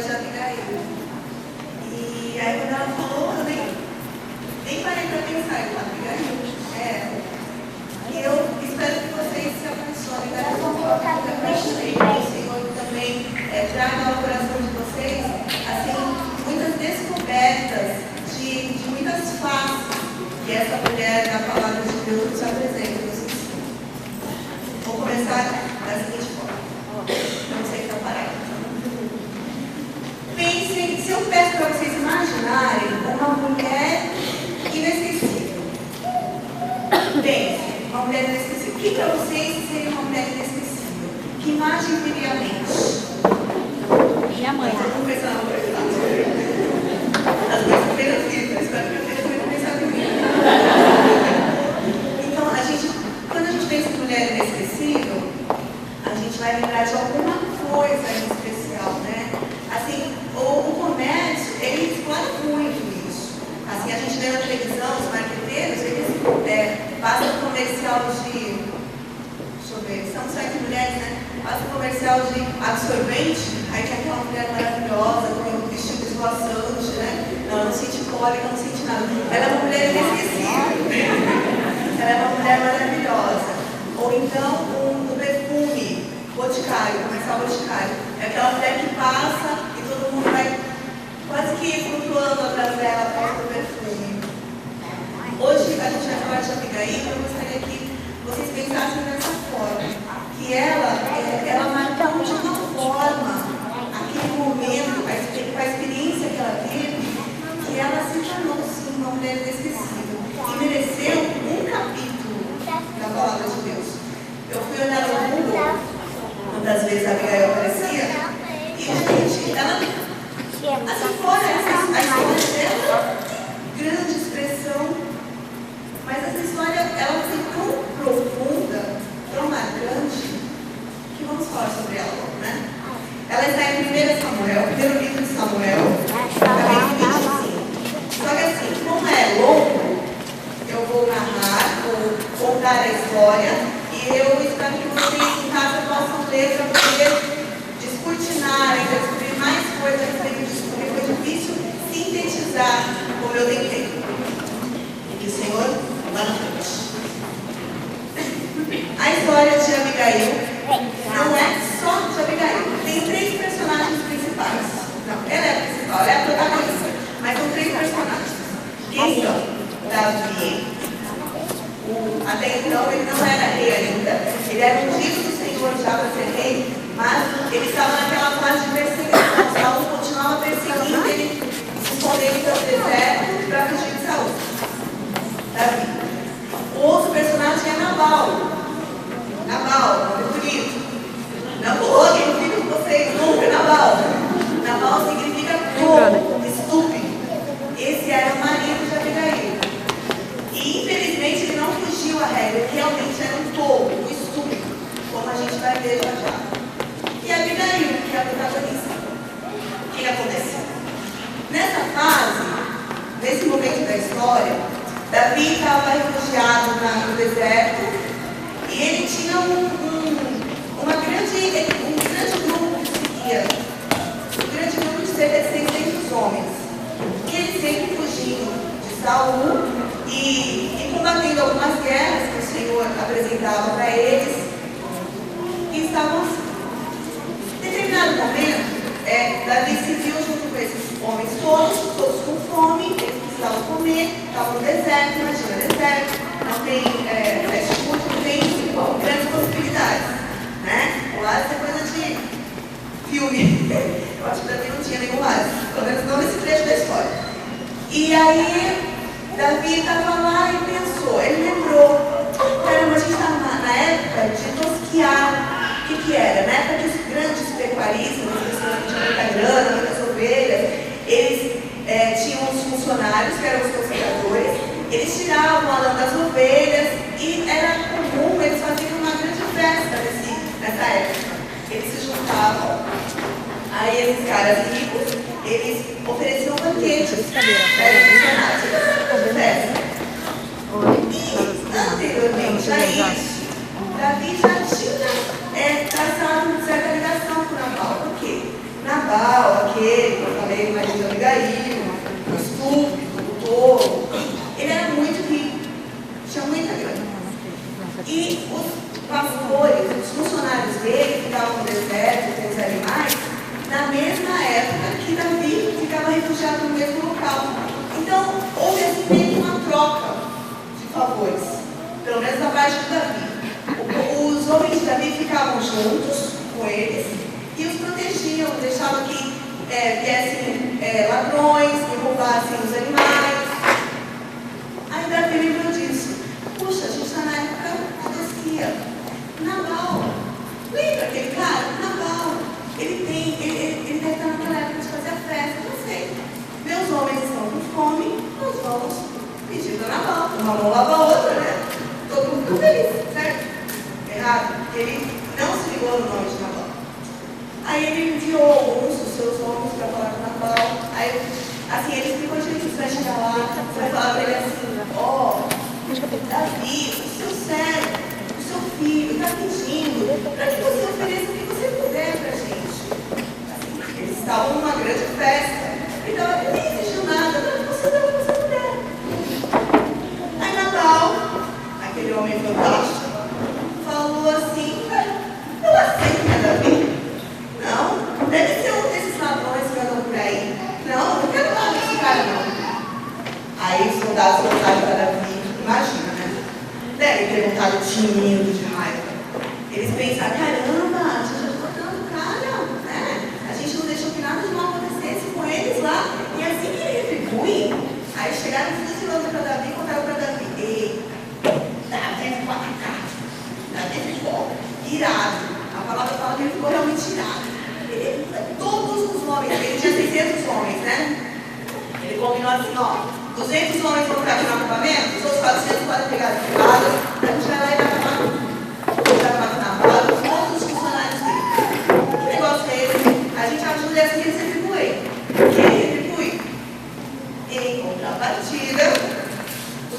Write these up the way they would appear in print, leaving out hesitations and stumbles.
história de Abigail. E aí quando ela falou, eu nem parei para pensar, eu falei, Abigail, e eu espero que vocês se abençoem da mesma forma que eu abençoei, que o Senhor também traga ao coração de vocês, assim, muitas descobertas de muitas faces que essa mulher da palavra de Deus nos apresenta, nos ensina. Vou começar da seguinte forma. Não sei se está parado. Pensem, se eu peço para vocês imaginarem uma mulher inesquecível. Pensem, uma mulher inesquecível. O que para vocês seria uma mulher inesquecível? Que imagem viria à mente? Minha mãe. Vamos pensar na mulher. As minhas primeiras vidas, espero que eu tenha pensado em mim. Então, quando a gente pensa em mulher inesquecível, a gente vai lembrar de alguma coisa em especial, né? Assim, o comércio, ele explora muito isso. Assim, a gente vê na televisão, os marqueteiros, eles passam um comercial de, deixa eu ver, são só entre mulheres, né? Passa um comercial de absorvente, aí tem aquela mulher maravilhosa, com um vestido esvoaçante, né? Não sente cólica, não sente nada. Ela é uma mulher inesquecível. Ela é uma mulher maravilhosa. Ou então, um perfume boticário, comercial boticário. É aquela mulher que passa e todo mundo vai quase que flutuando atrás dela perto do perfume. Hoje a gente vai falar de Abigail, eu gostaria que vocês pensassem dessa forma. Que ela marcou de uma forma aquele momento, a experiência que ela teve, que ela se tornou sim uma mulher inesquecível. E mereceu um capítulo da palavra de Deus. Eu fui olhar no Google, quantas vezes a Abigail aparecia, e gente, ela, assim fora a história dela, grande expressão, mas essa história, ela foi tão profunda, tão marcante, que vamos falar sobre ela, né? Ela está em 1 Samuel, primeiro livro de Samuel, capítulo 25. Só que assim, como é longo, eu vou narrar, vou contar a história, e eu espero que vocês em casa possam ler para poder descortinar, ainda descobrir mais coisas a respeito disso, porque foi difícil sintetizar como eu tentei. E que o Senhor vá na frente. A história de Abigail não é só de Abigail. Tem 3 personagens principais. Não, ela é a principal, ela é a protagonista. Mas são 3 personagens. Quem são? Davi. Até então ele não era rei ainda. Ele era ungido do Senhor já para ser rei, mas ele estava naquela fase de perseguição. Saul continuava perseguindo ele, se escondendo pelo deserto para fugir de Saul. Davi. O outro personagem é Nabal. Nabal, nome bonito. Não coloquem no filho de vocês nunca, Nabal. Nabal significa tolo, estúpido. Esse era o marido de Abigail. E infelizmente ele não fugiu à regra, ele realmente era um tolo, um estúpido, como a gente vai ver já já. E Abigail, que é a protagonista. O que aconteceu? Nessa fase, nesse momento da história, Davi estava refugiado no deserto. E ele tinha um grande grupo que seguia, um grande grupo de cerca de 600 homens. E ele sempre fugindo de Saul e combatendo algumas guerras que o Senhor apresentava para eles. E estavam assim. Em determinado momento, Davi se viu junto com esses homens todos com fome, eles precisavam comer, estavam no deserto, imagina, deserto, não tem fast food, não tem grandes possibilidades, né? O Oasis é coisa de filme. Eu acho que Davi não tinha nenhum Oasis, pelo menos não nesse trecho da história. E aí, Davi estava lá e pensou, ele lembrou, caramba, a gente estava na época de tosquiar. O que era? Na época dos grandes pecuaristas, as pessoas que tinham muita grana, muitas ovelhas, eles tinham os funcionários, que eram os tosquiadores, eles tiravam a lã das ovelhas e era comum, eles faziam uma grande festa nessa época. Eles se juntavam, aí esses caras ricos, eles ofereciam banquetes para os funcionários. E anteriormente a isso, Davi já tinha traçado uma certa ligação com Nabal. Por quê? Nabal, aquele favores, pelo menos da parte de Davi. Os homens de Davi ficavam juntos com eles e os protegiam, deixavam que viessem ladrões, que roubassem os animais. Aí Davi lembrou disso. Puxa, a gente está na época da tosquia. Nabal. Lembra aquele cara? Nabal. Ele deve estar naquela época de fazer a festa. Não sei. Meus homens estão com fome, nós vamos pedir para Nabal. Uma mão lava a outra, né? Todo mundo ficou feliz, certo? Errado. Ele não se ligou no nome de Nabal. Aí ele enviou alguns dos seus homens para falar com Nabal. Aí, assim, ele explicou direito, você vai chegar lá, você vai falar para ele assim, Davi, o seu servo, o seu filho está pedindo para que você ofereça o que você puder para a gente. Assim, eles estavam numa grande festa. Então ele nem exigiu nada, para que você dê o que você puder. Aí Nabal, aquele homem fantástico, falou assim, eu aceito, né, Davi? Não, deve ser um desses ladrões que andam por aí. Não quero nada desse cara, não. Aí os soldados voltaram para Davi, imagina, né? Devem ter voltado tinindo de raiva. Eles pensaram, caramba, a gente ajudou tanto o cara, né? A gente não deixou que nada de mal acontecesse com eles lá. E assim que ele retribui, aí chegaram fuzilando para Davi e contaram para Davi, ei, Davi ficou atacado. Davi ficou irado. A palavra fala que ele ficou realmente irado. Todos os homens, ele tinha 600 homens, né? Ele combinou assim, 200 homens vão ficar no acampamento, os outros 400 podem pegar as pegadas, a gente vai lá e vai acabar com Nabal, os outros funcionários dele. Que negócio é esse? A gente ajuda assim eles retribuem. Que ele retribui? Em contrapartida,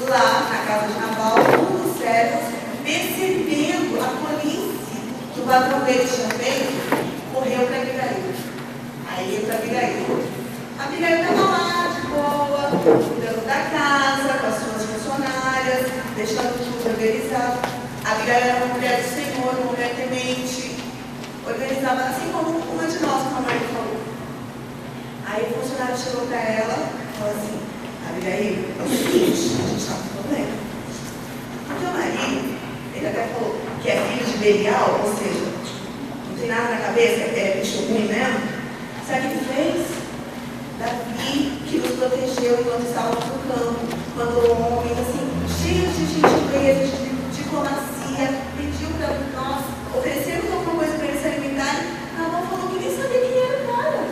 lá na casa de Nabal, um dos servos, percebendo a tolice que o patrão dele tinha feito, correu para Abigail. Aí ele para Abigail. Abigail estava lá, de boa, cuidando da casa, com as suas funcionárias, deixando tudo organizado. Abigail era uma mulher do Senhor, uma mulher temente, organizava assim como uma de nós, como a mãe falou. Aí o funcionário chegou para ela e falou assim, Abigail, é o seguinte, a gente está com um problema. O teu marido, ele até falou que é filho de Belial, ou seja, não tem nada na cabeça, é bicho ruim mesmo. Sabe o que ele fez? Davi, que nos protegeu enquanto estávamos no campo, mandou homens assim, cheios de gentileza, de diplomacia, pediu para nós oferecermos alguma coisa para eles se alimentarem. Nabal falou que nem sabia quem era o cara.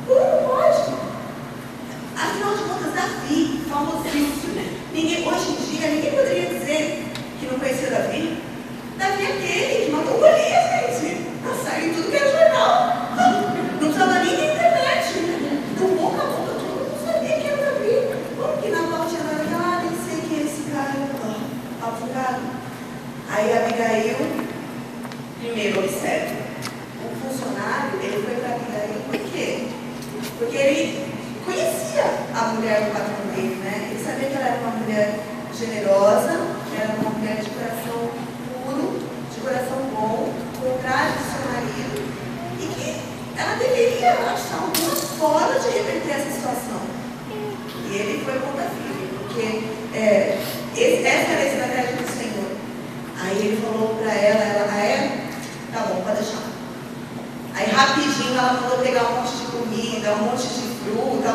Como pode? Afinal de contas, Davi, famosíssimo. Hoje em dia, ninguém poderia dizer que não conhecia Davi. Davi é aquele que matou Golias, gente. Saiu em tudo que era jornal. Não precisava nem da internet. Do boca a boca, todo mundo sabia que era Davi. Como que Nabal tinha dado? Nem sei quem é esse cara. Afogado. Aí Abigail, primeiro observe, o funcionário, ele foi para Abigail por quê? Porque ele conhecia a mulher do patrão dele, né? Ele sabia que ela era uma mulher generosa, que era uma mulher de coração puro, de coração bom, contrário do seu marido, e que ela deveria achar alguma forma de reverter essa situação. E ele foi contra a filha, porque essa era a estratégia do Senhor. Aí ele falou para ela, tá bom, pode deixar. Aí rapidinho ela mandou pegar um monte de comida, um monte de fruta,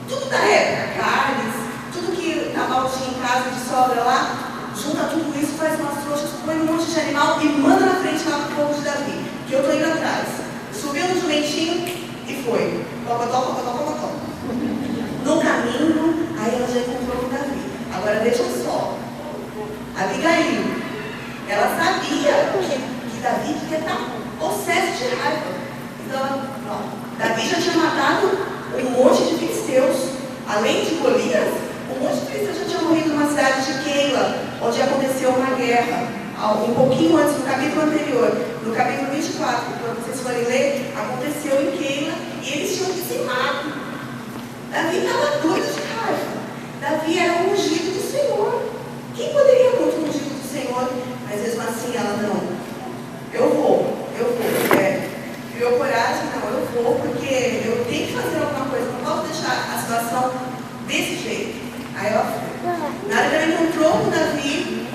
tudo da época, carnes, tudo que Nabal tinha em casa de sobra lá, junta tudo isso, faz umas trouxas, põe um monte de animal e manda na frente lá pro povo de Davi, que eu tô indo atrás. Subiu no jumentinho e foi. Tocotó. No caminho, aí ela já encontrou com Davi. Agora veja só, Abigail, ela sabia que Davi devia estar possesso de raiva. Então, Davi já tinha matado um monte de filisteus. Além de Golias, um monte de filisteus já tinha morrido numa cidade de Keila, onde aconteceu uma guerra. Um pouquinho antes, no capítulo anterior, no capítulo 24, quando vocês forem ler, aconteceu em Keila e eles tinham dizimado. Davi estava doido de raiva. Davi era o ungido do Senhor. Quem poderia contra o ungido do Senhor? Mas mesmo assim ela não. Eu vou. Criou coragem, não, eu vou, porque eu tenho que fazer alguma coisa, não posso deixar a situação desse jeito. Aí ela foi. Na hora que ela encontrou encontrou com Davi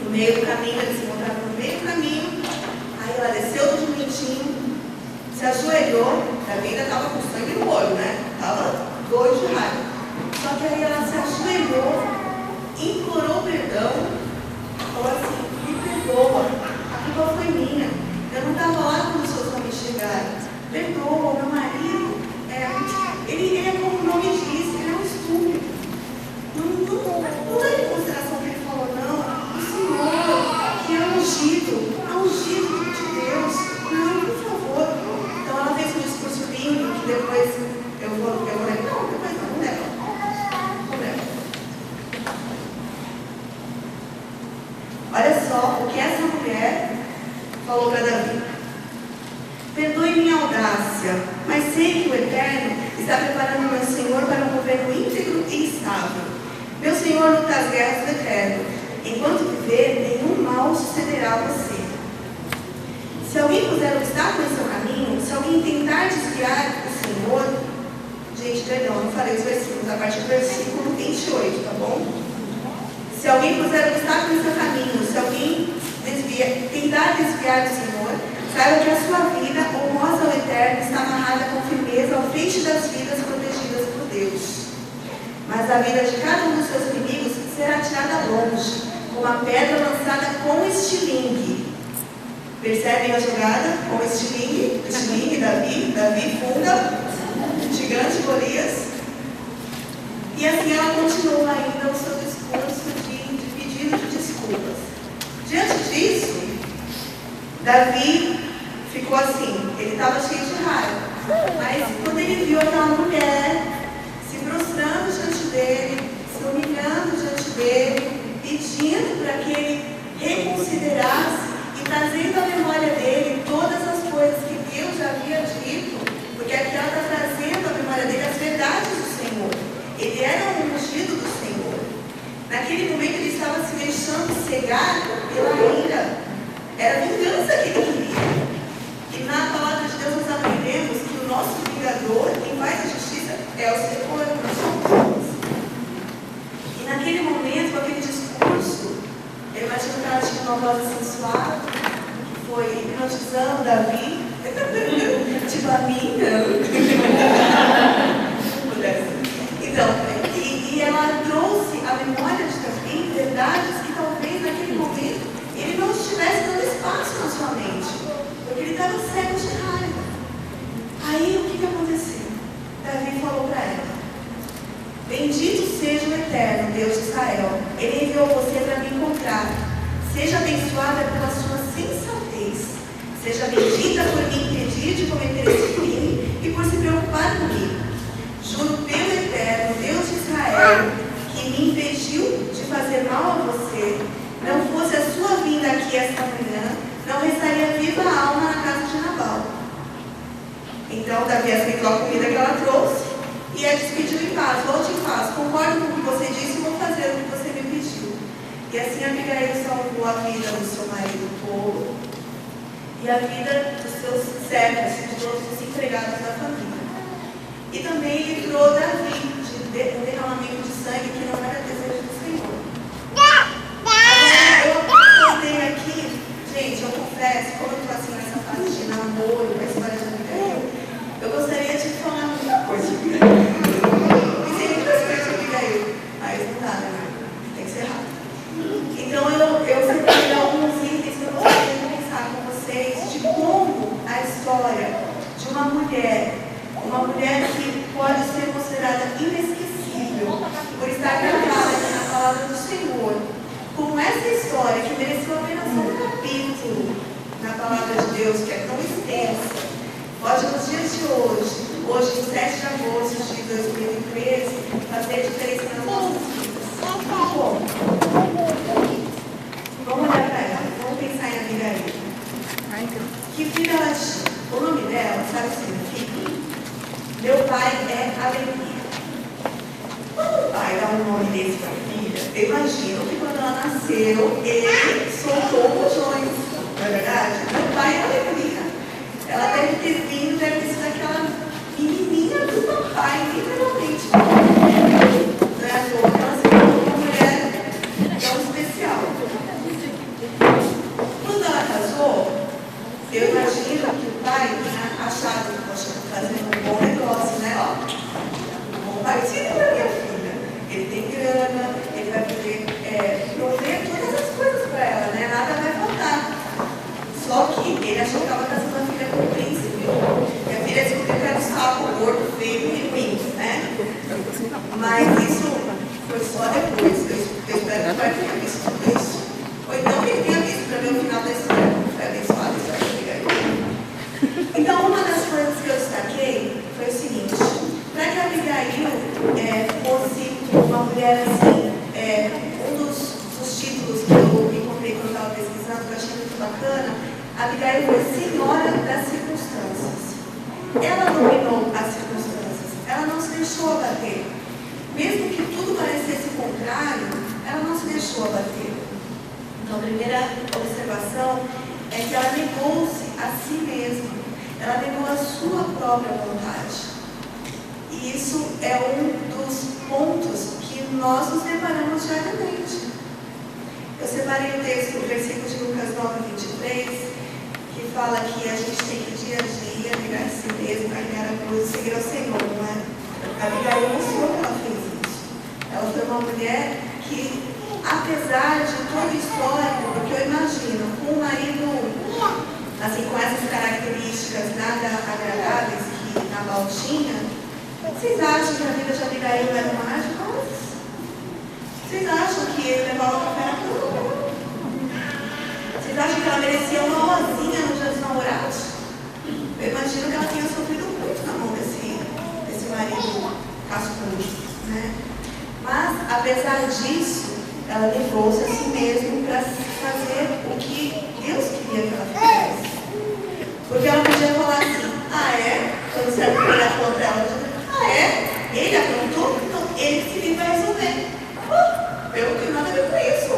no meio do caminho, eles se encontraram no meio do caminho. Aí ela desceu do jumentinho, se ajoelhou. Davi ainda estava com sangue no olho, né? Estava doido de raiva. Só que aí ela se ajoelhou, implorou perdão, falou assim: me perdoa, a culpa foi minha. Eu não estava lá quando os seus homens chegaram. Perdoa, meu marido, ele é como o nome diz, ele é um estúpido. Não leve em consideração o que ele falou, não. O Senhor, que é ungido de Deus. Não, por favor. Então ela fez um discurso lindo, que depois eu vou lembrar. Não, depois não lembro. Olha só o que essa mulher falou para Davi: perdoe minha audácia, mas sei que o Eterno está preparando meu Senhor para um governo íntegro e estável. Meu Senhor luta as guerras do Eterno. Enquanto viver, nenhum mal sucederá a você. Se alguém puser obstáculo em seu caminho, se alguém tentar desviar o Senhor... Gente, perdão, não falei os versículos, a partir do versículo 28, tá bom? Se alguém puser obstáculo em seu caminho, se alguém tentar desviar do Senhor, saiba que a sua vida, honrosa ao Eterno, está amarrada com firmeza ao feixe das vidas protegidas por Deus. Mas a vida de cada um dos seus inimigos será tirada longe, como a pedra lançada com estilingue. Percebem a jogada com estilingue? Estilingue, Davi funda, gigante Golias. E assim ela continua ainda o seu discurso de pedido de desculpas. Diante disso, Davi ficou assim, ele estava cheio de raiva. Mas quando ele viu aquela mulher se prostrando diante dele, se humilhando diante dele, pedindo para que ele reconsiderasse e trazendo à memória dele todas as coisas que Deus já havia dito, porque aqui ela está trazendo à memória dele as verdades do Senhor. Ele era um ungido do Senhor. Naquele momento ele estava se deixando cegar pela ira. Era a vingança que ele queria. E na palavra de Deus nós aprendemos que o nosso vingador, quem faz a justiça, é o Senhor. E naquele momento, com aquele discurso, eu imagino que ela tinha uma voz assim suave, que foi hipnotizando Davi. Tipo a mim, não. Então, e ela trouxe à memória de Davi verdades que talvez naquele momento ele não estivesse dando espaço na sua mente, porque ele estava cego de raiva. Aí o que aconteceu? Davi falou para ela: bendito seja o Eterno, Deus de Israel. Ele enviou você para me encontrar. Seja abençoada pela sua sensatez. Seja bendita por me impedir de cometer esse crime e por se preocupar comigo. Juro pelo Eterno, Deus de Israel, que me impediu de fazer mal a você. Não fosse a sua vinda aqui esta manhã, não restaria viva a alma na casa de Nabal. Então Davi aceitou a comida que ela trouxe e a despediu em paz. Volte em paz, concordo com o que você disse e vou fazer o que você me pediu. E assim Abigail salvou a vida do seu marido tolo e a vida dos seus servos, de todos os empregados da família. E também livrou Davi de um derramamento de sangue que não era desejo do Senhor. Eu contei aqui, gente, eu confesso, como eu estou assim nessa fase de namoro, com a história de Abigail, eu gostaria de falar muita coisa de Abigail. Pensei muitas coisas de Abigail, mas não dá, né? Tem que ser rápido. Então eu separei alguns itens que eu gostaria de pensar com vocês de como a história de uma mulher que pode ser considerada inesquecível por estar gravada na palavra do Senhor, como essa história que mereceu apenas um capítulo na palavra de Deus, que é tão extensa, pode nos dias de hoje, 7 de agosto de 2013, fazer diferença nas nossas vidas. Bom, vamos olhar para ela, vamos pensar em Abigail. Que filha ela tinha? O nome dela, sabe o que significa? Meu pai é alegria. Quando o pai dá um nome desse para a filha, eu imagino que quando ela nasceu, ele soltou botões. Não é verdade? Meu pai é alegria. Ela deve ter sido aquela menininha do papai, literalmente. Não é à toa que ela se tornou uma mulher tão analisando, que eu achei muito bacana, Abigail foi senhora das circunstâncias. Ela dominou as circunstâncias, ela não se deixou abater. Mesmo que tudo parecesse contrário, ela não se deixou abater. Então, a primeira observação é que ela negou-se a si mesma, ela negou a sua própria vontade. E isso é um dos pontos que nós nos deparamos diariamente. Eu separei o texto, o versículo de Lucas 9:23, que fala que a gente tem que dia a dia negar a si mesmo, carregar a cruz e seguir ao Senhor, não é? A Abigail mostrou que ela fez isso. Ela foi uma mulher que, apesar de todo o histórico, porque eu imagino, com um marido, assim, com essas características nada agradáveis que Nabal tinha, vocês acham que a vida de Abigail era uma mar de rosas? Vocês acham que ele levava café na cama? Vocês acham que ela merecia uma rosinha no dia dos namorados? Eu imagino que ela tenha sofrido muito na mão desse marido cascudo, né? Mas, apesar disso, ela negou-se a si mesma para fazer o que Deus queria que ela fizesse. Porque ela podia falar assim, quando você olhar contra ela, ele aprontou, então ele se vai resolver. Eu não tenho nada a ver com isso.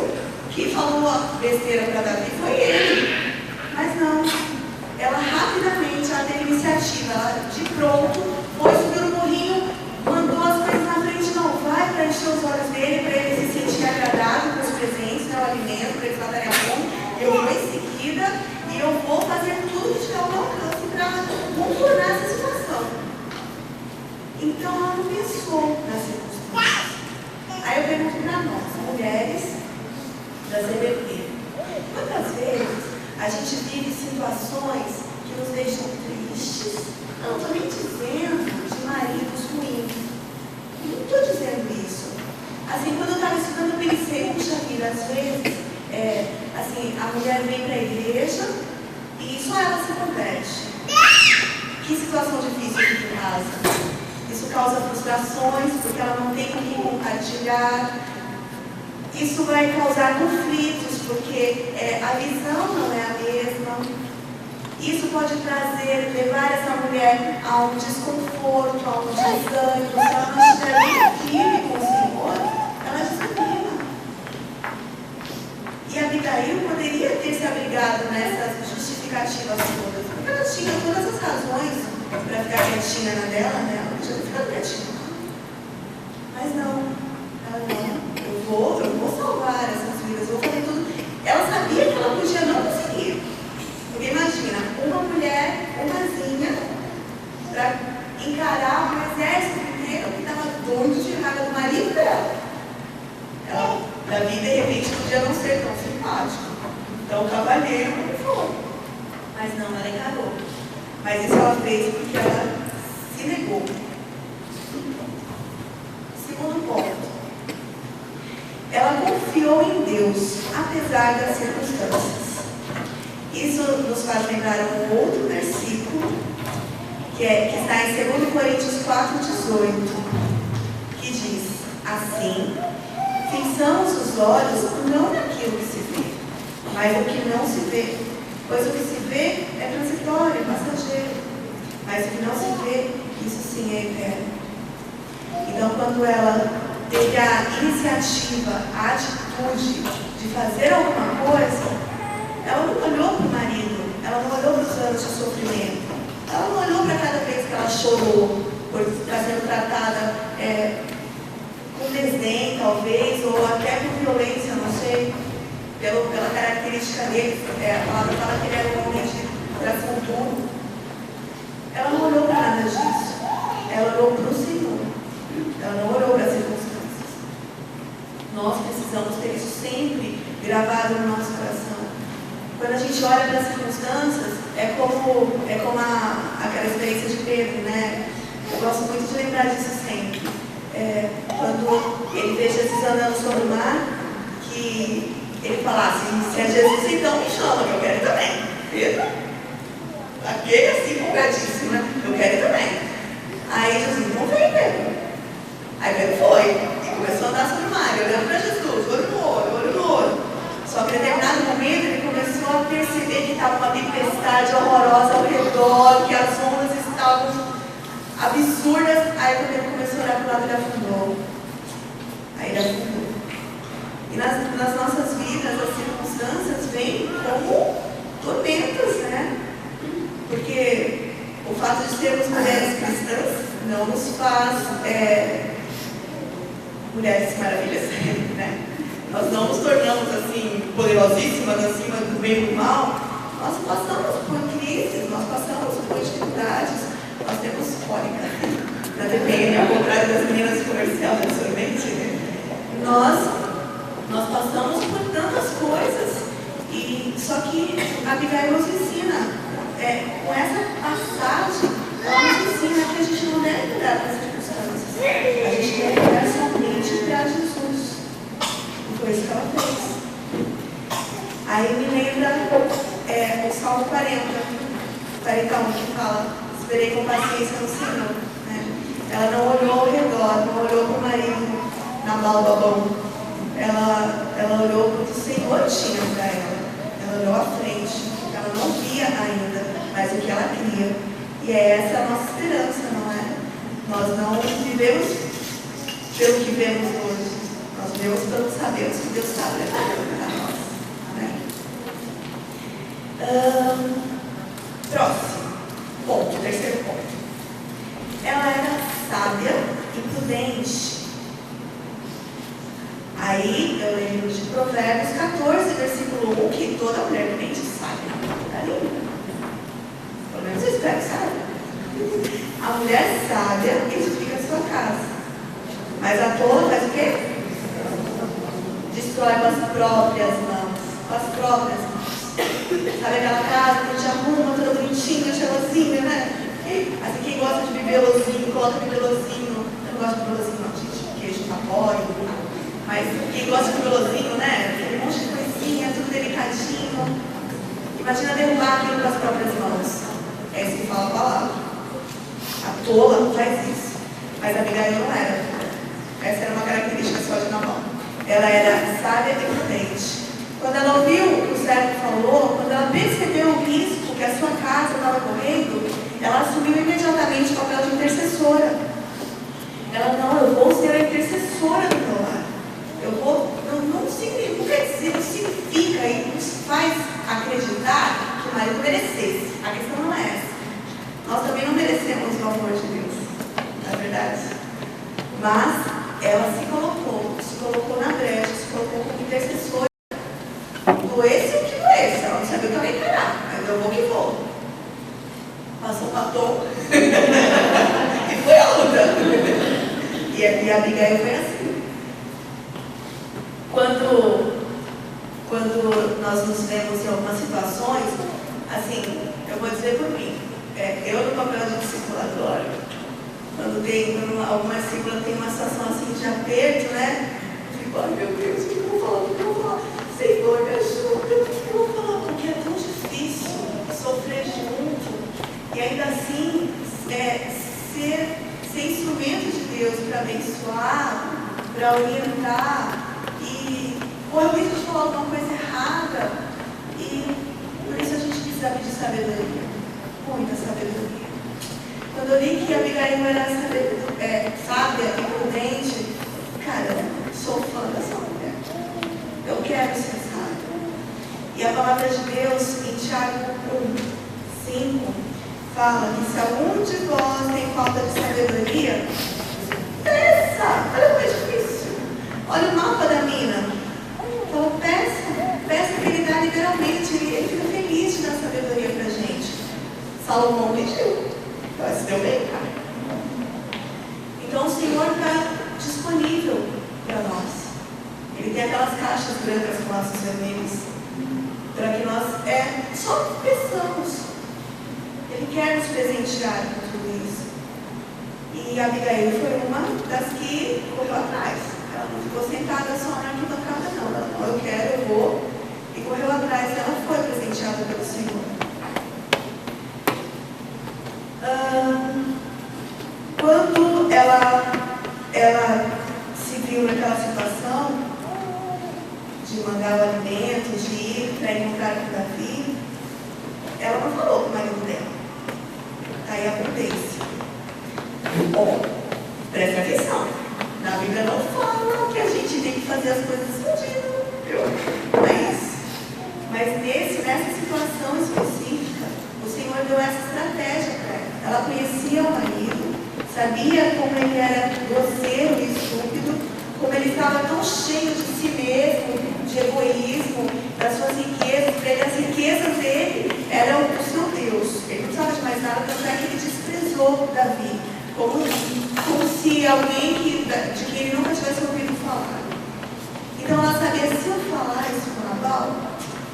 Quem falou a besteira para Davi foi ele. Mas não, ela rapidamente, ela teve iniciativa, ela de pronto, foi subir no morrinho, mandou as coisas na frente, não, vai para encher os olhos dele, para ele se sentir agradável com os presentes, né, o alimento, para eles matarem a fome. Eu vou em seguida e eu vou fazer tudo que estiver ao meu alcance para contornar essa situação. Então ela não pensou nas circunstâncias. Aí eu pergunto para nós, mulheres da CBT, quantas vezes a gente vive situações que nos deixam tristes? Não estou nem dizendo de maridos ruins. Não estou dizendo isso. Assim, quando eu estava estudando, eu pensei, puxa vida, às vezes, assim, a mulher vem para a igreja e só ela se converte. Que situação difícil aqui em casa. Isso causa frustrações, porque ela não tem com quem compartilhar. Isso vai causar conflitos, porque a visão não é a mesma. Isso pode levar essa mulher a um desconforto, a um desânimo. Se ela não estiver bem firme com o Senhor, ela desanima. E Abigail poderia ter se abrigado nessas justificativas todas, porque ela tinha todas as razões para ficar quietinha na dela, né? Ela podia ter ficado quietinha. Mas não, ela não. Eu vou salvar essas vidas, eu vou fazer tudo. Ela sabia que ela podia não conseguir. Porque imagina, uma mulher, umazinha, para encarar um exército inteiro que estava doido de raiva do marido dela. Davi, de repente, podia não ser tão simpático. Então, o cavaleiro não foi. Mas não, ela encarou. Mas isso ela fez porque ela se negou. Segundo ponto. Ela confiou em Deus, apesar das circunstâncias. Isso nos faz lembrar um outro versículo, que está em 2 Coríntios 4:18, que diz assim: fixamos os olhos não naquilo que se vê, mas no que não se vê. Pois o que se vê é transitório, é passageiro. Mas o que não se vê, isso sim é eterno. Então, quando ela teve a iniciativa, a atitude de fazer alguma coisa, ela não olhou para o marido, ela não olhou para os anos de sofrimento, ela não olhou para cada vez que ela chorou por estar sendo tratada com desdém, talvez, ou até com violência, não sei. Pela característica dele, a palavra fala que ele era um homem de coração duro. Ela não olhou para nada disso. Ela olhou para o Senhor. Ela não olhou para as circunstâncias. Nós precisamos ter isso sempre gravado no nosso coração. Quando a gente olha para as circunstâncias, é como aquela experiência de Pedro, né? Eu gosto muito de lembrar disso sempre. Quando ele vê Jesus andando sobre o mar, que ele falasse, se é Jesus, então me chama, que eu quero ir também. Pedro, aquele assim, empolgadíssimo, né? Eu quero ir também. Aí Jesus, não vem, Pedro. Aí Pedro foi, e começou a andar sobre o mar, olhando para Jesus, olho no olho. Só que em determinado momento ele começou estava uma tempestade horrorosa ao redor, que as ondas estavam absurdas. Aí quando ele começou a olhar para o lado, ele afundou. Aí ele afundou. E nas nossas vidas, as circunstâncias vêm como tormentas, né? Porque o fato de sermos mulheres cristãs não nos faz mulheres maravilhas, né? Nós não nos tornamos assim, poderosíssimas, acima do bem e do mal. Nós passamos por crises, nós passamos por dificuldades, nós temos cólica, na TPM, ao contrário das meninas de comercial de sorvete, né? Nós passamos por tantas coisas, só que a Abigail nos ensina, com essa passagem, ela nos ensina que a gente não deve mudar as circunstâncias, a gente deve olhar somente para Jesus. E foi isso que ela fez. Aí me lembra o Salmo 40, 41, que fala: esperei com paciência no Senhor. Né? Ela não olhou ao redor, não olhou para o marido na Babão. Ela olhou para o que o Senhor tinha para ela. Ela olhou à frente. Ela não via ainda, mas o que ela queria. E é essa a nossa esperança, não é? Nós não vivemos pelo que vemos hoje. Nós vivemos pelo que sabemos que Deus está preparando para nós. Né? Próximo ponto, terceiro ponto. Ela era sábia e prudente. Aí eu lembro de Provérbios 14, versículo 1, que toda mulher crente sabe na língua. Pelo menos eu espero que saiba. A mulher sábia edifica a sua casa, mas a tola faz o quê? Destrói com as próprias mãos. Com as próprias mãos. Sabe aquela casa que a gente arruma toda bonitinha, cheirosinha, né? Assim, quem gosta de bibelozinho, coloca bibelozinho. Eu não gosto de bibelozinho, não, gente. Queijo, apoio. Mas quem gosta de bibelozinho, né? Aquele monte de coisinha, tudo delicadinho. Imagina derrubar aquilo com as próprias mãos. É isso que fala a palavra. A tola faz isso. Mas a Abigail não era. Essa era uma característica só de Nabal. Ela era sábia e prudente. Quando ela ouviu o que o servo falou, quando ela percebeu o risco que a sua casa estava correndo, ela assumiu imediatamente o papel de intercessora. Ela, não, eu vou ser a intercessora do meu lar. Eu vou, não significa e nos faz acreditar que o marido merecesse. A questão não é essa. Nós também não merecemos o amor de Deus, não é verdade? Mas ela se colocou na brecha, se colocou como intercessora. Doesse o que doesse, ela não sabia o que ela ia encarar, mas eu vou que vou. Passou um batom e foi a luta. E a Abigail foi assim. Quando nós nos vemos em algumas situações, assim, eu vou dizer por mim, eu no papel de discipuladora, quando alguma discípula tem uma situação assim de aperto, né? Eu fico, ai meu Deus, o que eu vou falar? Senhor, me ajuda, o que eu vou falar? Porque é tão difícil sofrer junto e ainda assim ser instrumento de Deus para abençoar, para orientar. E corre o risco de falar alguma coisa errada. E por isso a gente precisa de sabedoria. Muita sabedoria. Quando eu li que a Abigail era sábia e prudente, cara, eu sou fã dessa mulher. Eu quero ser sábia. E a palavra de Deus, em Tiago 1:5, fala que se algum de vós tem falta de sabedoria, peça. Olha como é difícil. Olha o mapa da mina. Então, peça que ele dá liberalmente. Ele fica feliz de dar sabedoria pra gente. Salomão pediu. Então, se deu bem, cara. Então, o Senhor está disponível para nós. Ele tem aquelas caixas brancas com nossos vermelhos, para que nós só peçamos. Ele quer nos presentear com tudo isso. E a Abigail foi uma das que correu atrás. Ela não ficou sentada só na arquibancada, não. Ela falou, eu quero, eu vou. E correu atrás. E ela foi presenteada pelo Senhor. Quando ela se viu naquela situação de mandar o alimento, de ir para encontrar com Davi, ela não falou com o marido dela. Está aí a prudência. Bom, presta atenção. Na Bíblia não fala que a gente tem que fazer as coisas escondidas. Não é isso. Mas nessa situação específica, o Senhor deu essa estratégia para ela. Ela conhecia o marido, sabia como ele era grosseiro e estúpido, como ele estava tão cheio de si mesmo, de egoísmo, das suas riquezas. Para ele, as riquezas dele eram o seu Deus. Ele não precisava de mais nada, tanto é que ele desprezou Davi, como se alguém de quem ele nunca tivesse ouvido falar. Então ela sabia, se eu falar isso com Nabal,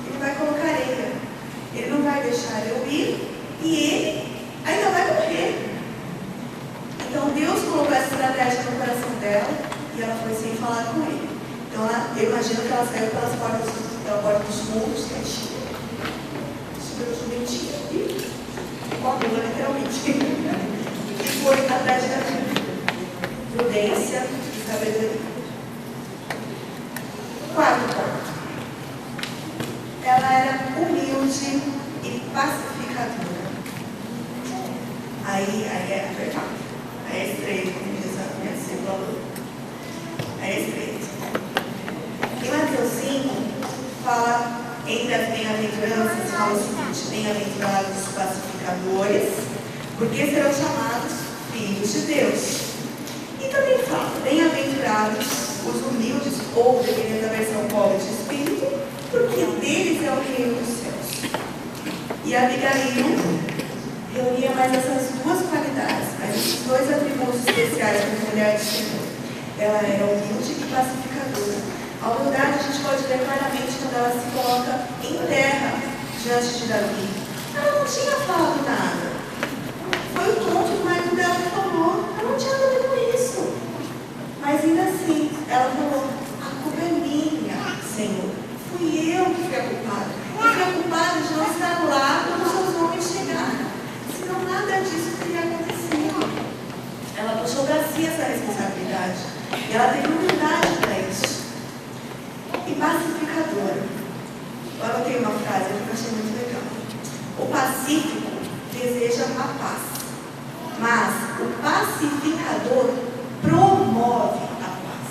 ele vai colocar areia, ele não vai deixar eu ir, e ele ainda vai morrer. Então Deus colocou essa estratégia no coração dela, e ela foi sem falar com ele. Então eu imagino que ela saiu pela porta dos fundos, que é Chile, super jumentinha, e com a bula literalmente. E foi atrás da vida. Prudência e sabedoria. Quarto ponto. Ela era humilde e pacificadora. Aí é verdade. Aí é estreito, como diz a minha discípula. Aí é estreito. Em Mateus 5, fala, entre as bem-aventuranças, fala o seguinte: bem-aventurados os pacificadores, porque serão chamados filhos de Deus. E também fala, bem-aventurados os humildes, ou dependendo da versão pobre de espírito, porque deles é o reino dos céus. E Abigail reunia mais essas duas qualidades, mas esses dois atributos especiais como mulher de Senhor. Ela era humilde e pacificadora. A humildade a gente pode ver claramente quando ela se coloca em terra diante de Davi. Ela não tinha falado nada. Foi o tom que o marido dela falou. Ela não tinha nada a ver com isso. Mas ainda assim, ela falou, a culpa é minha, Senhor. Fui eu que fui a culpada. Eu fui a culpada de não estar lá quando os seus homens chegaram. Senão nada disso teria acontecido. Ela puxou para si essa responsabilidade. E ela teve humildade para isso. E pacificadora. Agora eu tenho uma frase que eu achei muito legal. O pacífico deseja a paz, mas o pacificador promove a paz.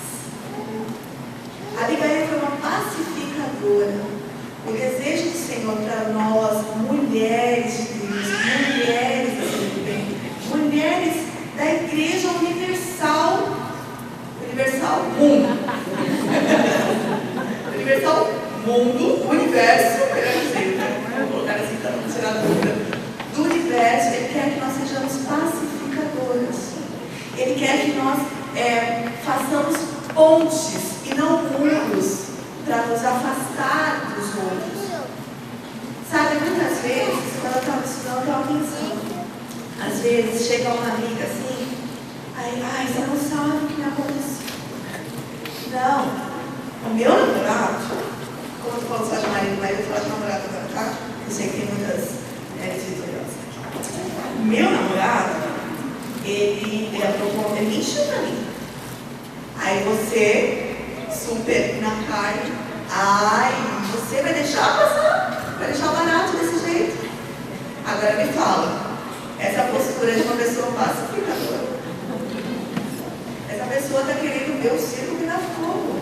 Abigail foi uma pacificadora. O desejo do Senhor para nós, mulheres de Deus, mulheres do bem, mulheres da Igreja Universal, Universal Mundo, Universal Mundo, Universo, vou colocar assim para não tirar dúvida, do universo. Ele quer que nós sejamos pacificadoras. Ele quer que nós façamos pontes e não muros para nos afastar dos outros. Sabe, muitas vezes, quando eu estava estudando, eu estava pensando, às vezes chega uma amiga assim, ai, você não sabe o que me aconteceu. Não, o meu namorado, como tu falou só de marido, mas eu falo de namorado agora, tá? Eu sei que tem muitas vitoriosas aqui. O meu namorado, ele mentiu pra mim. Aí você, super na carne, você vai deixar passar? Vai deixar barato desse jeito? Agora me fala, essa postura de uma pessoa pacificadora. Essa pessoa está querendo ver o circo virar fogo.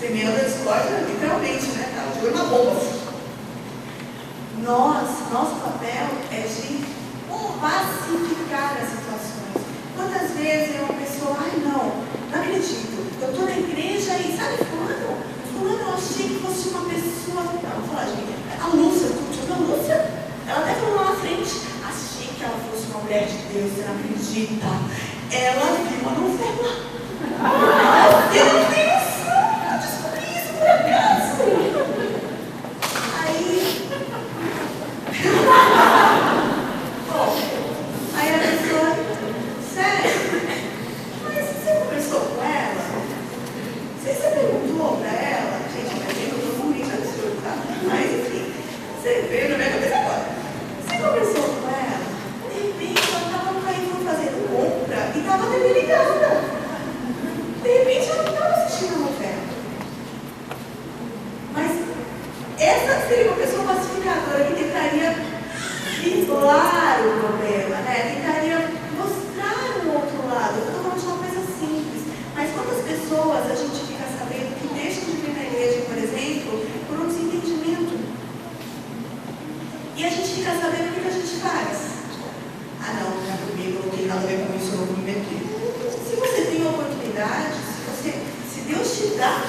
Semeando a discórdia, literalmente, né? Tá de olho na bomba. Nosso papel é de pacificar as situações. Quantas vezes uma pessoa, não acredito, eu estou na igreja e sabe fulano, eu achei que fosse uma pessoa, vou falar de mim, a Lúcia, ela até falou lá na frente, achei que ela fosse uma mulher de Deus, você não acredita, ela viu uma novela. Eu não tenho noção, eu descobri isso por acaso. Aí a pessoa, sério, mas você conversou com ela? Vocês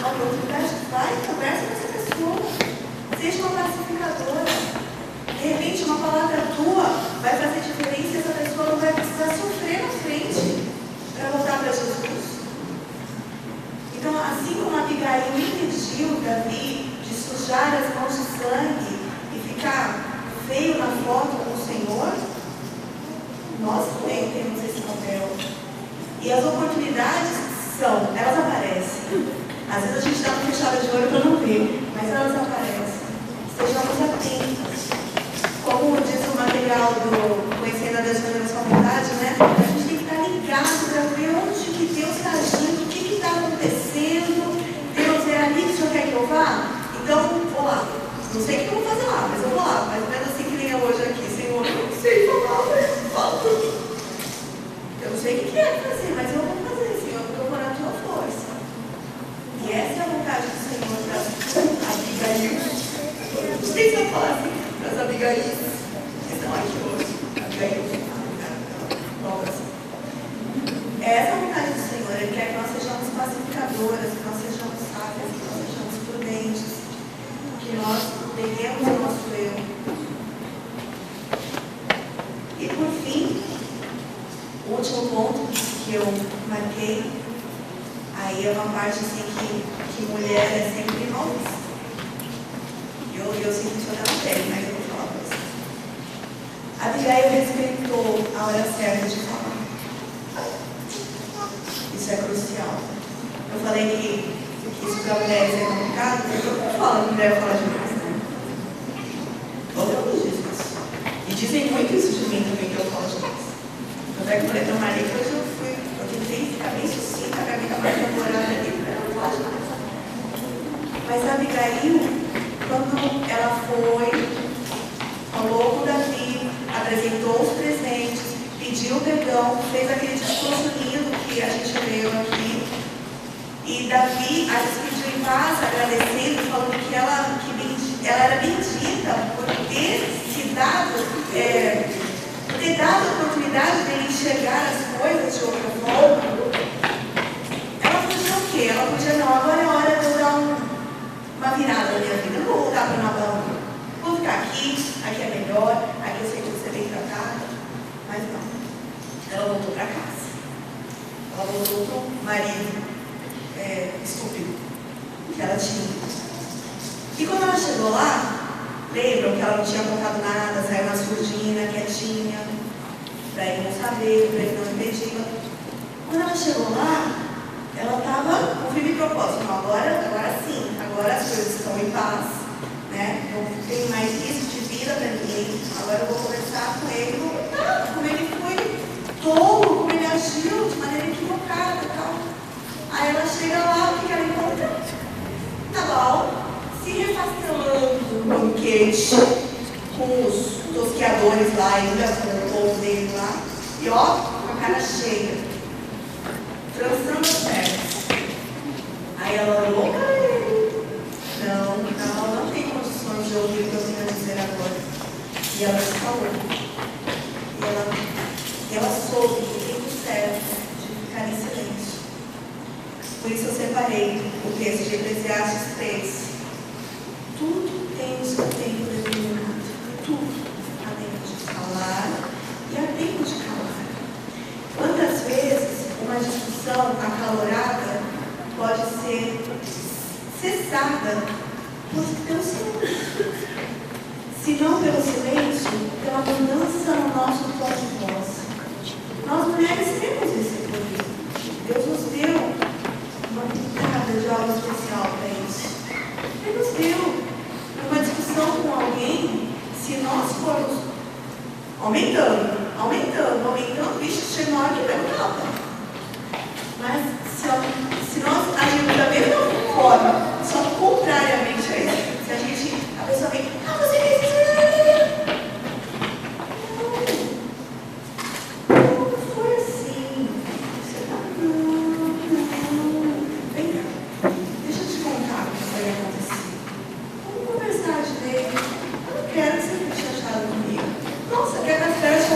a oportunidade, vai, conversa com essa pessoa. Seja uma pacificadora. De repente, uma palavra tua vai fazer diferença e essa pessoa não vai precisar sofrer na frente para voltar para Jesus. Então, assim como Abigail impediu Davi de sujar as mãos de sangue e ficar feio na foto com o Senhor, nós também temos esse papel. E as oportunidades elas aparecem. Às vezes a gente dá uma fechada de olho para não ver, mas elas aparecem. Estejamos atentos. Como diz o material do Conhecendo a Deus pela Sua Vontade, né? A gente tem que estar ligado para ver onde que Deus está agindo, o que está acontecendo. Deus, é ali que o Senhor quer que eu vá? Então, vou lá. Não sei o que eu vou fazer lá, mas eu vou lá. Mais ou menos assim que nem eu hoje aqui, Senhor, eu não sei falar, mas falta. Eu não sei o que é fazer, mas eu vou fazer, Senhor, porque eu vou na tua força. E essa é a vontade do Senhor para Abigail. Não sei se eu falar assim, para as Abigail. Estão aqui hoje. Abigail. Essa é a vontade do Senhor. Ele quer que nós sejamos pacificadoras, que nós sejamos sábias, que nós sejamos prudentes, que nós peguemos o nosso eu. E por fim, o último ponto que eu marquei, aí é uma parte assim que mulher é sempre mal vista. Eu sinto isso na pele, mas eu vou falar para vocês. Abigail respeitou a hora certa de falar. Isso é crucial. Eu falei que isso para mulheres é complicado, porque eu não falo que mulher fala demais, né? Todo mundo diz isso. E dizem muito isso de mim também, que eu falo demais. Tanto é que eu falei para Maria que hoje eu tentei ficar bem sucinta, a Gabi está mais namorada ali, para ela não falar demais. Mas a Abigail, quando ela foi, falou com Davi, apresentou os presentes, pediu perdão, fez aquele discurso lindo que a gente leu aqui. E Davi a despediu em paz, agradecendo, falando que ela era bendita por ter dado a oportunidade de ele enxergar as coisas de outra forma. Ela podia o quê? Ela podia, não, agora é hora de eu dar uma virada na minha vida. Eu não vou voltar para Navarro. Vou ficar aqui é melhor, aqui eu sei que você vem tratada. Mas não. Ela voltou para casa. Ela voltou para o marido estúpido que ela tinha. E quando ela chegou lá, lembram que ela não tinha contado nada, saiu na surdina, quietinha, para ele não saber, para ele não impedir. Quando ela chegou lá, ela estava com firme propósito. Não, agora sim, agora as coisas estão em paz, né? Não tem mais risco de vida para ninguém. Agora eu vou conversar com ele, vou contar como ele foi tolo, como ele agiu de maneira equivocada e tal. Aí ela chega lá, o que ela encontra? Nabal se refastelando no banquete com os tosqueadores lá, ainda com o povo dele lá, e ó, com a cara cheia, trançando as pernas. Aí ela olhou para ele. Não, Nabal não tem condições de ouvir o que eu tenho a dizer agora. E ela se falou. E ela soube o tempo certo de ficar em silêncio. Por isso eu separei o texto de Eclesiastes 3. Tudo tem o seu tempo determinado. Tudo. Há tempo de falar e há tempo de calar. Quantas vezes uma discussão acalorada pode ser cessada pelo silêncio? Se não pelo silêncio, pela mudança no nosso tom de voz. Nós mulheres temos esse poder. Deus nos deu uma pitada de algo especial para isso. Ele nos deu uma discussão com alguém, se nós formos aumentando, bicho chega uma hora que vai nada. Mas se nós agirmos da mesma forma, só contrariamente a isso, se a pessoa vem, você fez isso. Não foi assim. Você tá, não. Vem cá, deixa eu te contar o que vai acontecer. Vamos conversar direito. Eu não quero que você fique chateado comigo. Nossa, quer dar festa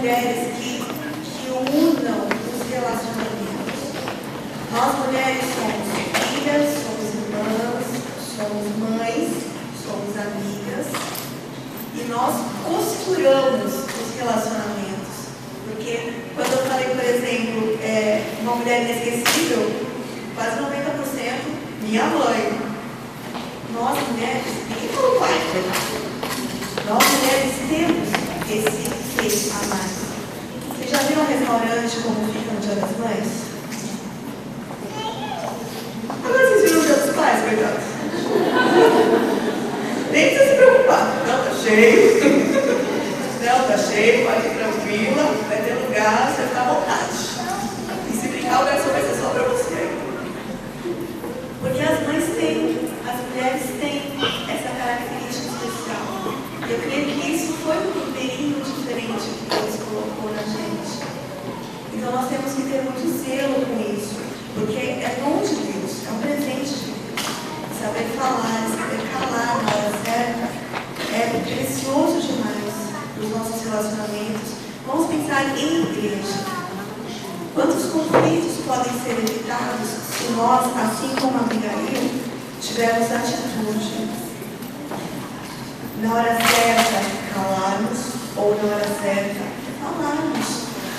mulheres que unam os relacionamentos. Nós mulheres somos filhas, somos irmãs, somos mães, somos amigas e nós costuramos os relacionamentos. Porque quando eu falei, por exemplo, uma mulher inesquecível, quase 90% minha mãe. Nós mulheres, ninguém falou pai, nós mulheres temos esse a mais. Vocês já viram um restaurante como fica no Dia das Mães? Agora vocês viram o Dia dos Pais, coitados? Nem precisa se preocupar. Não, tá cheio. Não, tá cheio, pode ir tranquila, vai ter lugar, você está à vontade. E se brincar, o garçom vai ser só para você. Porque as mães têm, as mulheres têm essa característica especial. Eu creio que isso foi um temperinho diferente que Deus colocou na gente. Então nós temos que ter muito zelo com isso, porque é dom de Deus, é um presente de Deus. Saber falar, saber calar na hora certa é precioso demais nos nossos relacionamentos. Vamos pensar em igreja. Quantos conflitos podem ser evitados se nós, assim como Abigail, tivermos atitude? Na hora certa, calarmos, ou na hora certa, falarmos.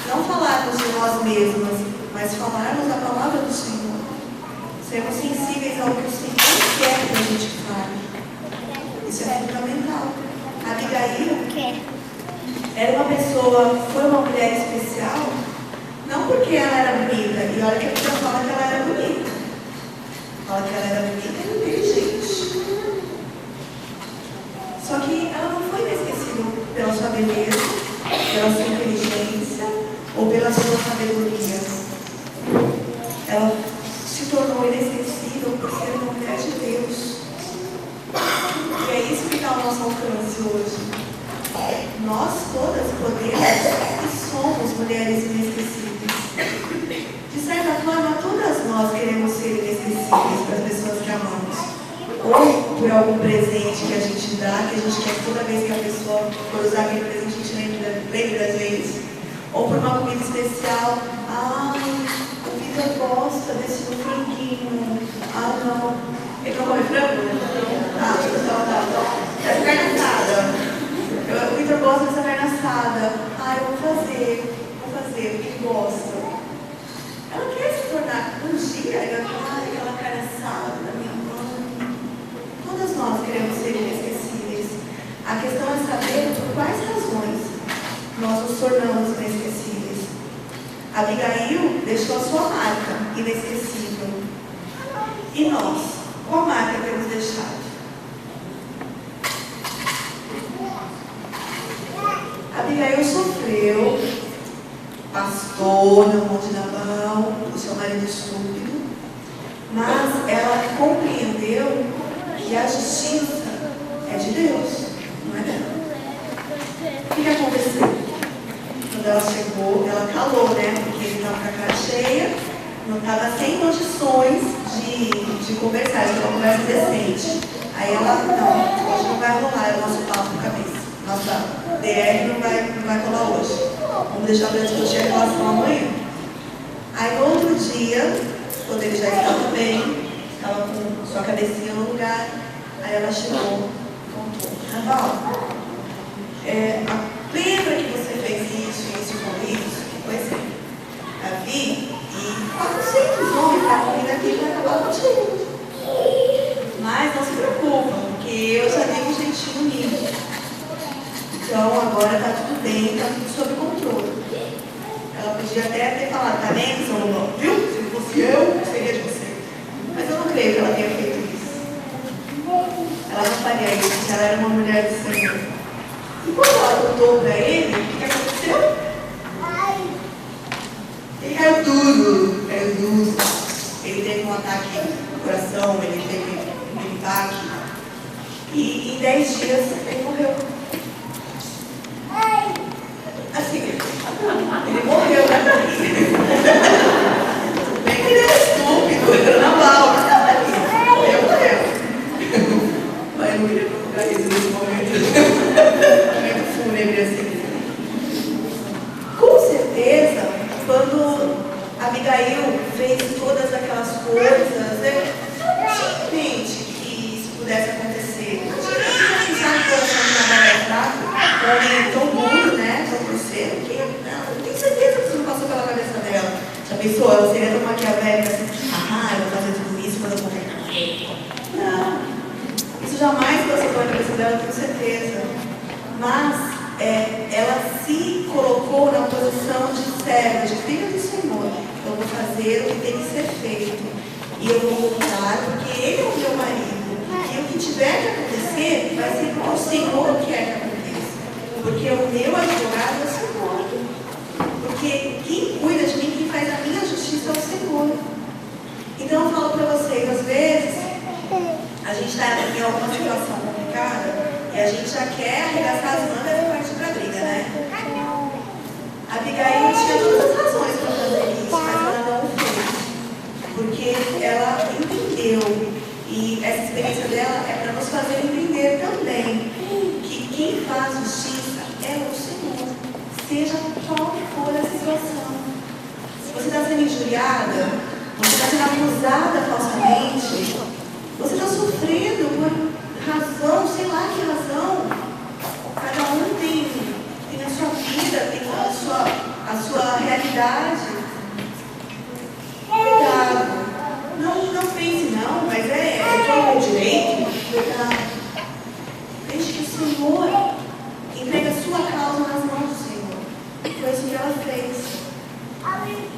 Não falarmos de nós mesmas, mas falarmos a palavra do Senhor. Sermos sensíveis ao que o Senhor quer que a gente fale. Isso é fundamental. Abigail era uma pessoa, foi uma mulher especial, não porque ela era bonita, e olha que a Bíblia fala que ela era bonita. Fala que ela era bonita e inteligente. Só que ela não foi inesquecível pela sua beleza, pela sua inteligência ou pela sua sabedoria. Ela se tornou inesquecível por ser uma mulher de Deus. E é isso que está ao nosso alcance hoje. Nós todas podemos e somos mulheres inesquecíveis. De certa forma, todas nós queremos ser inesquecíveis para as pessoas que amamos. Ou por algum presente que a gente dá, que a gente quer que toda vez que a pessoa for usar aquele presente, a gente lembre da gente. Ou por uma comida especial. Ai, o Vitor gosta desse franguinho. Ah, não. Ele não come frango? Ah, tá. É carne assada. O Vitor gosta dessa carne assada. Ah, eu vou fazer, porque ele gosta. Ela quer se tornar um dia, aquela carne assada da minha mãe. Todas nós queremos ser inesquecíveis. A questão é saber por quais razões nós nos tornamos inesquecíveis. Abigail deixou a sua marca inesquecível. E nós, qual marca temos deixado? Abigail sofreu, pastor na mão de Nabal, o seu marido estúpido, mas ela compreendeu que a justiça é de Deus, não é dela. O que aconteceu? Quando ela chegou, ela calou, né? Porque ele estava com a cara cheia, não estava sem condições de conversar, de uma conversa decente. Aí ela, não, hoje não vai rolar o nosso papo na cabeça. Nossa DR não vai colar hoje. Vamos deixar para discutir a relação amanhã. Aí no outro dia, quando ele já estava bem, estava com sua cabecinha no lugar, aí ela chegou e contou: Nabal, lembra que você fez isso com isso? Pois é. Davi e 400 homens para a comida aqui para acabar contigo. Mas não se preocupa, porque eu já dei um jeitinho nisso. Então agora está tudo bem, está tudo sob controle. Ela podia até ter falado, tá bem, Salomão? Viu? Se fosse eu, seria de você. Mas eu não creio que ela tenha feito isso. Ela não faria isso, porque ela era uma mulher do Senhor. E quando ela contou para ele, o que aconteceu? Ele caiu duro, Ele teve um ataque no coração, ele teve um impacto. E em 10 dias ele morreu. Assim, ele morreu, né? Nem que ele era estúpido, era Nabal, morreu. Mas eu não queria provocar isso nesse momento. Momento fúnebre, assim. pessoa seria tão maquiavélica assim, eu vou fazer tudo isso quando eu governar o reino. Não. Isso jamais passou pela cabeça dela, eu tenho certeza. Mas ela se colocou na posição de serva, de filha do Senhor. Eu vou fazer o que tem que ser feito. E eu vou voltar, porque Ele é o meu marido. E o que tiver que acontecer, vai ser como o Senhor quer que aconteça. Porque o meu advogado é o Senhor. Porque quem cuida de mim, quem faz a minha justiça é o Senhor. Então eu falo para vocês, às vezes, a gente está em alguma situação complicada e a gente já quer arregaçar as mangas e partir para a briga, né? A Abigail tinha todas as razões para fazer isso, mas ela não fez. Porque ela entendeu, e essa experiência dela é para nos fazer entender também que quem faz justiça é o Senhor, seja qual for a situação. Se você está sendo injuriada, você está sendo acusada falsamente, você está sofrendo por razão, sei lá que razão. Cada um tem a sua vida, tem a sua realidade. Cuidado. Não pense, não, mas todo o meu direito. Cuidado. Deixe que o Senhor entregue a sua causa nas mãos do Senhor. Foi isso que ela fez.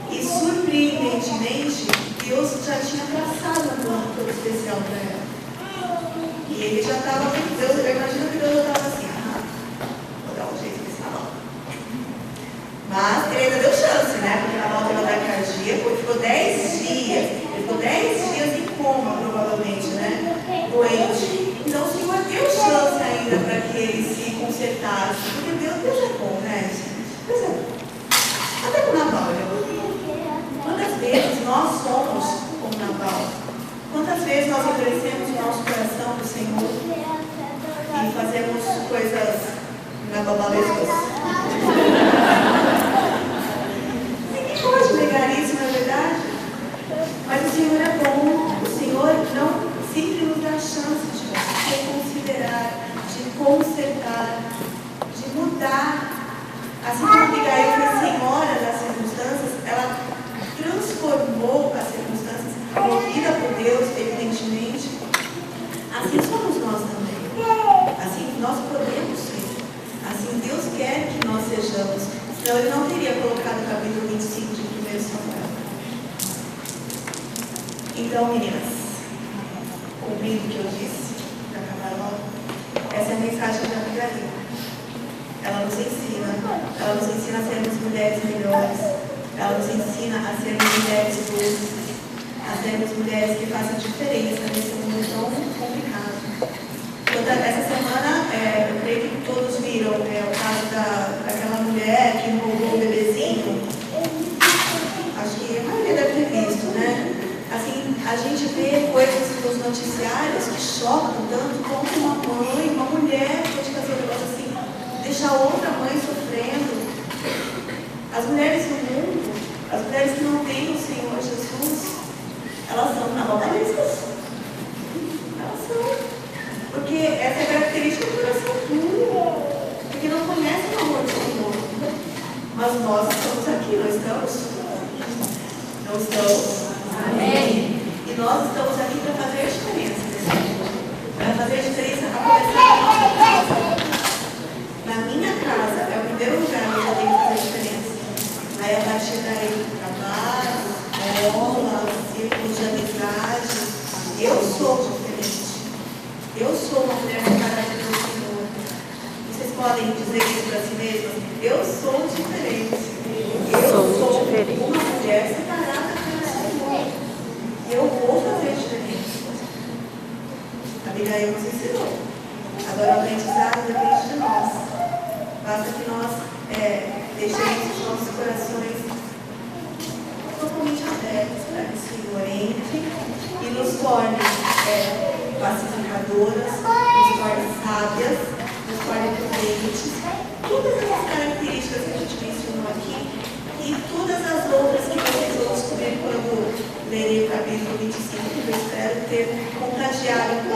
E surpreendentemente, Deus já tinha traçado um plano todo especial para ela. E ele já estava, eu imagino que Deus já estava assim, vou dar um jeito nesse Nabal. Mas ele ainda deu chance, né? Porque Nabal teve ataque cardíaco, ele ficou 10 dias. Ele ficou 10 dias em coma, provavelmente, né? Doente. Então o Senhor deu chance ainda para que ele se consertasse. Porque Deus é bom, né, gente? Deus é bom. Até com Nabal, quantas vezes nós somos como Nabal? Quantas vezes nós oferecemos o nosso coração para o Senhor e fazemos coisas nabalescas? Ninguém pode negar isso, não é verdade? Mas o Senhor é bom. O Senhor não sempre nos dá a chance de reconsiderar, de consertar, de mudar. Assim como Abigail foi senhora das circunstâncias, ela transformou as circunstâncias, movida por Deus, evidentemente. Assim somos nós também. Assim nós podemos ser. Assim Deus quer que nós sejamos. Senão Ele não teria colocado o capítulo 25 de 1 Samuel. Então, meninas, cumprindo o que eu disse, para acabar logo, essa é a mensagem da Abigail. Ela nos ensina a sermos mulheres melhores, ela nos ensina a sermos mulheres boas, a sermos mulheres que façam diferença nesse mundo tão complicado. Essa semana, eu creio que todos viram o caso daquela mulher que roubou o bebezinho. Acho que a maioria deve ter visto, né? Assim, a gente vê coisas nos noticiários que chocam tanto como uma mãe, uma mulher pode fazer um negócio assim, deixar outra mãe sofrendo. As mulheres do mundo, as mulheres que não têm o Senhor Jesus, elas são nabalescas. Elas são. Porque essa é a característica do coração duro. Porque não conhecem o amor do Senhor. Mas nós estamos aqui, não estamos? Não estamos? Amém. E nós estamos aqui para fazer a diferença nesse mundo. Para fazer a diferença a começar na nossa casa. Na minha casa é o primeiro lugar onde eu tenho que fazer a diferença. Aí a partir daí, trabalho, escola, círculos de amizade. Eu sou diferente. Eu sou uma mulher separada do Senhor. Vocês podem dizer isso para si mesmas? Eu sou diferente. Eu sou uma mulher separada do Senhor. E eu vou fazer a diferença. A Abigail nos ensinou. Agora o aprendizado depende de nós. Basta que nós deixemos os nossos corações totalmente abertos para que o Senhor entre e nos torne pacificadoras, nos torne sábias, nos torne prudentes. Todas essas características que a gente mencionou aqui e todas as outras que vocês vão descobrir quando lerem o capítulo 25, que eu espero ter contagiado